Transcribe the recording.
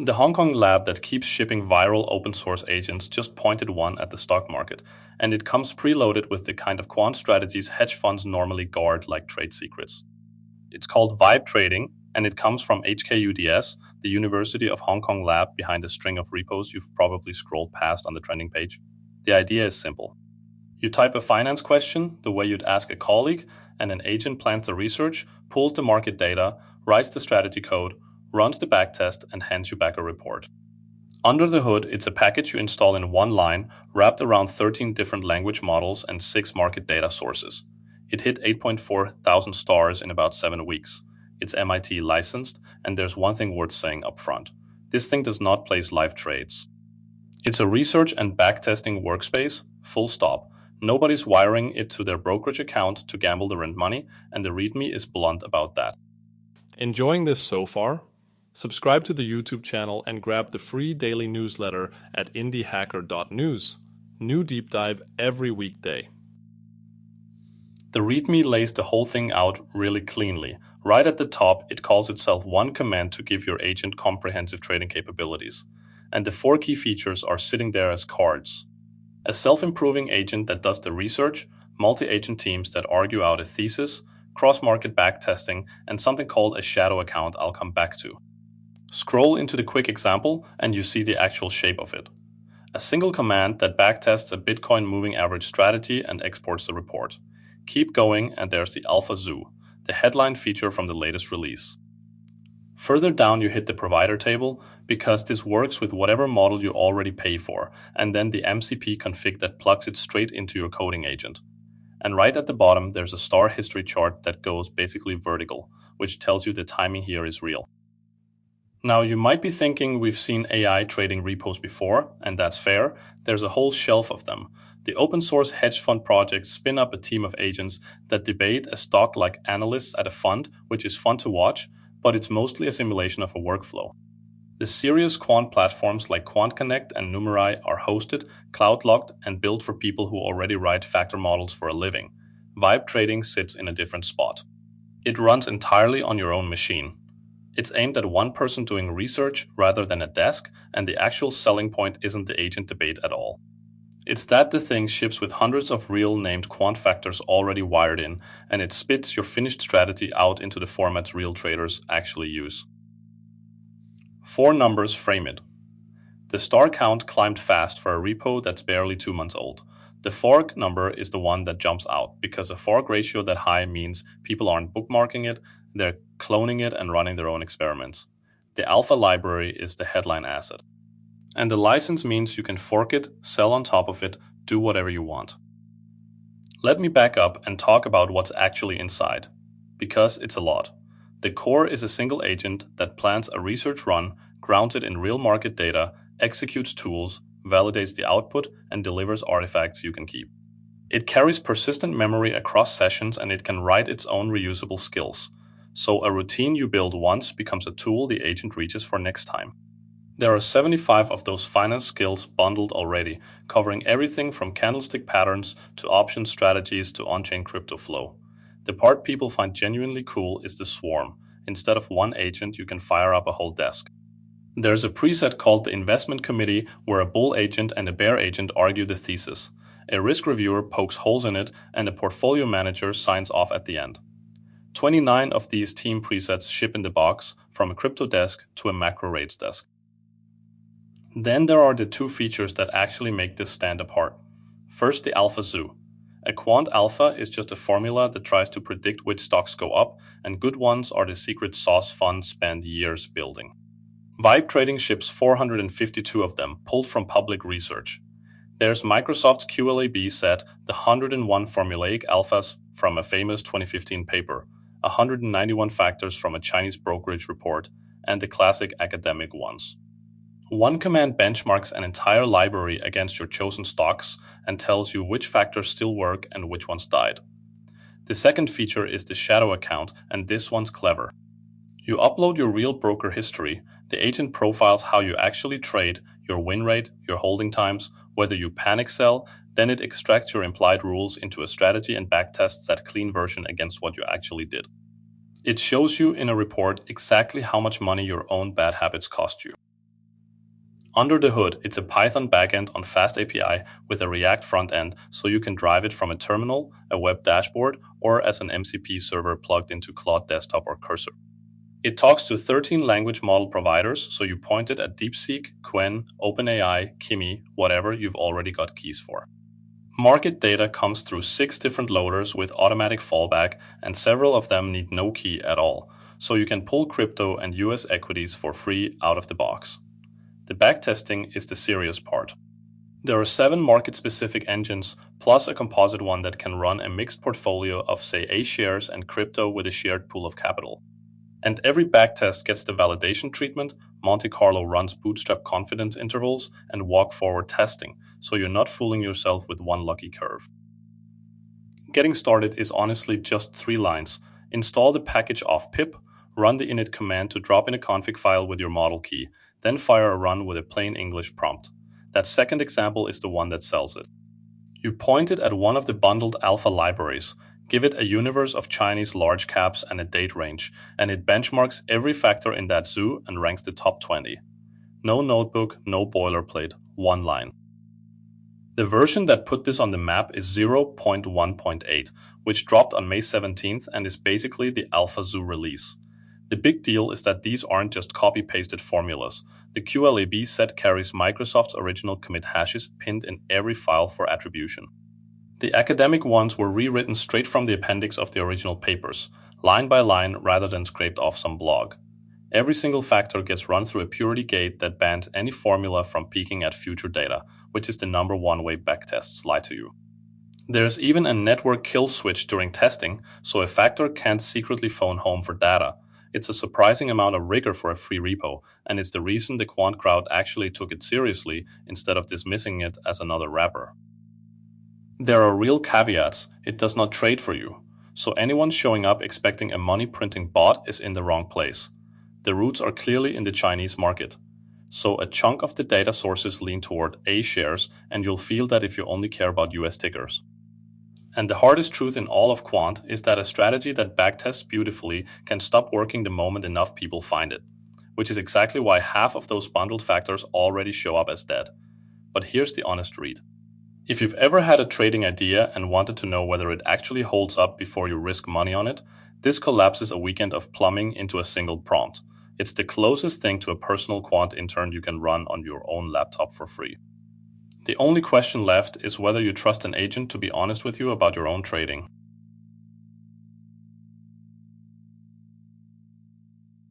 The Hong Kong lab that keeps shipping viral open source agents just pointed one at the stock market, and it comes preloaded with the kind of quant strategies hedge funds normally guard like trade secrets. It's called Vibe Trading, and it comes from HKUDS, the University of Hong Kong lab behind a string of repos you've probably scrolled past on the trending page. The idea is simple. You type a finance question the way you'd ask a colleague, and an agent plans the research, pulls the market data, writes the strategy code, runs the backtest, and hands you back a report. Under the hood, it's a package you install in one line, wrapped around 13 different language models and 6 market data sources. It hit 8.4 thousand stars in about 7 weeks. It's MIT licensed, and there's one thing worth saying up front. This thing does not place live trades. It's a research and backtesting workspace, full stop. Nobody's wiring it to their brokerage account to gamble the rent money, and the README is blunt about that. Enjoying this so far? Subscribe to the YouTube channel and grab the free daily newsletter at indiehacker.news. New deep dive every weekday. The README lays the whole thing out really cleanly. Right at the top, it calls itself one command to give your agent comprehensive trading capabilities. And the 4 key features are sitting there as cards. A self-improving agent that does the research, multi-agent teams that argue out a thesis, cross-market backtesting, and something called a shadow account I'll come back to. Scroll into the quick example and you see the actual shape of it. A single command that backtests a Bitcoin moving average strategy and exports the report. Keep going and there's the Alpha Zoo, the headline feature from the latest release. Further down you hit the provider table because this works with whatever model you already pay for, and then the MCP config that plugs it straight into your coding agent. And right at the bottom there's a star history chart that goes basically vertical, which tells you the timing here is real. Now you might be thinking we've seen AI trading repos before, and that's fair. There's a whole shelf of them. The open source hedge fund projects spin up a team of agents that debate a stock like analysts at a fund, which is fun to watch, but it's mostly a simulation of a workflow. The serious quant platforms like Quant Connect and Numerai are hosted, cloud-locked, and built for people who already write factor models for a living. Vibe Trading sits in a different spot. It runs entirely on your own machine. It's aimed at one person doing research rather than a desk, and the actual selling point isn't the agent debate at all. It's that the thing ships with hundreds of real named quant factors already wired in, and it spits your finished strategy out into the formats real traders actually use. 4 numbers frame it. The star count climbed fast for a repo that's barely 2 months old. The fork number is the one that jumps out, because a fork ratio that high means people aren't bookmarking it, they're cloning it and running their own experiments. The alpha library is the headline asset. And the license means you can fork it, sell on top of it, do whatever you want. Let me back up and talk about what's actually inside, because it's a lot. The core is a single agent that plans a research run, grounds it in real market data, executes tools, validates the output, and delivers artifacts you can keep. It carries persistent memory across sessions, and it can write its own reusable skills. So a routine you build once becomes a tool the agent reaches for next time. There are 75 of those finance skills bundled already, covering everything from candlestick patterns to option strategies to on-chain crypto flow. The part people find genuinely cool is the swarm. Instead of one agent, you can fire up a whole desk. There's a preset called the investment committee where a bull agent and a bear agent argue the thesis. A risk reviewer pokes holes in it, and a portfolio manager signs off at the end. 29 of these team presets ship in the box, from a crypto desk to a macro rates desk. Then there are the 2 features that actually make this stand apart. First, the Alpha Zoo. A quant alpha is just a formula that tries to predict which stocks go up, and good ones are the secret sauce funds spend years building. Vibe Trading ships 452 of them, pulled from public research. There's Microsoft's QLAB set, the 101 formulaic alphas from a famous 2015 paper, 191 factors from a Chinese brokerage report, and the classic academic ones. One command benchmarks an entire library against your chosen stocks and tells you which factors still work and which ones died. The second feature is the shadow account, and this one's clever. You upload your real broker history, the agent profiles how you actually trade, your win rate, your holding times, whether you panic sell, then it extracts your implied rules into a strategy and backtests that clean version against what you actually did. It shows you in a report exactly how much money your own bad habits cost you. Under the hood, it's a Python backend on Fast API with a React front end, so you can drive it from a terminal, a web dashboard, or as an MCP server plugged into Claude Desktop or Cursor. It talks to 13 language model providers, so you point it at DeepSeek, Qwen, OpenAI, Kimi, whatever you've already got keys for. Market data comes through 6 different loaders with automatic fallback, and several of them need no key at all, so you can pull crypto and US equities for free out of the box. The backtesting is the serious part. There are 7 market-specific engines, plus a composite one that can run a mixed portfolio of, say, A shares and crypto with a shared pool of capital. And every backtest gets the validation treatment. Monte Carlo runs bootstrap confidence intervals and walk-forward testing, so you're not fooling yourself with one lucky curve. Getting started is honestly just 3 lines. Install the package off pip, run the init command to drop in a config file with your model key, then fire a run with a plain English prompt. That second example is the one that sells it. You point it at one of the bundled alpha libraries, give it a universe of Chinese large caps and a date range, and it benchmarks every factor in that zoo and ranks the top 20. No notebook, no boilerplate, 1 line. The version that put this on the map is 0.1.8, which dropped on May 17th and is basically the Alpha Zoo release. The big deal is that these aren't just copy-pasted formulas. The Qlib set carries Microsoft's original commit hashes pinned in every file for attribution. The academic ones were rewritten straight from the appendix of the original papers, line by line rather than scraped off some blog. Every single factor gets run through a purity gate that bans any formula from peeking at future data, which is the number one way backtests lie to you. There's even a network kill switch during testing, so a factor can't secretly phone home for data. It's a surprising amount of rigor for a free repo, and it's the reason the Quant crowd actually took it seriously instead of dismissing it as another wrapper. There are real caveats. It does not trade for you, so anyone showing up expecting a money-printing bot is in the wrong place. The roots are clearly in the Chinese market, so a chunk of the data sources lean toward A shares, and you'll feel that if you only care about US tickers. And the hardest truth in all of Quant is that a strategy that backtests beautifully can stop working the moment enough people find it, which is exactly why half of those bundled factors already show up as dead. But here's the honest read. If you've ever had a trading idea and wanted to know whether it actually holds up before you risk money on it, this collapses a weekend of plumbing into a single prompt. It's the closest thing to a personal quant intern you can run on your own laptop for free. The only question left is whether you trust an agent to be honest with you about your own trading.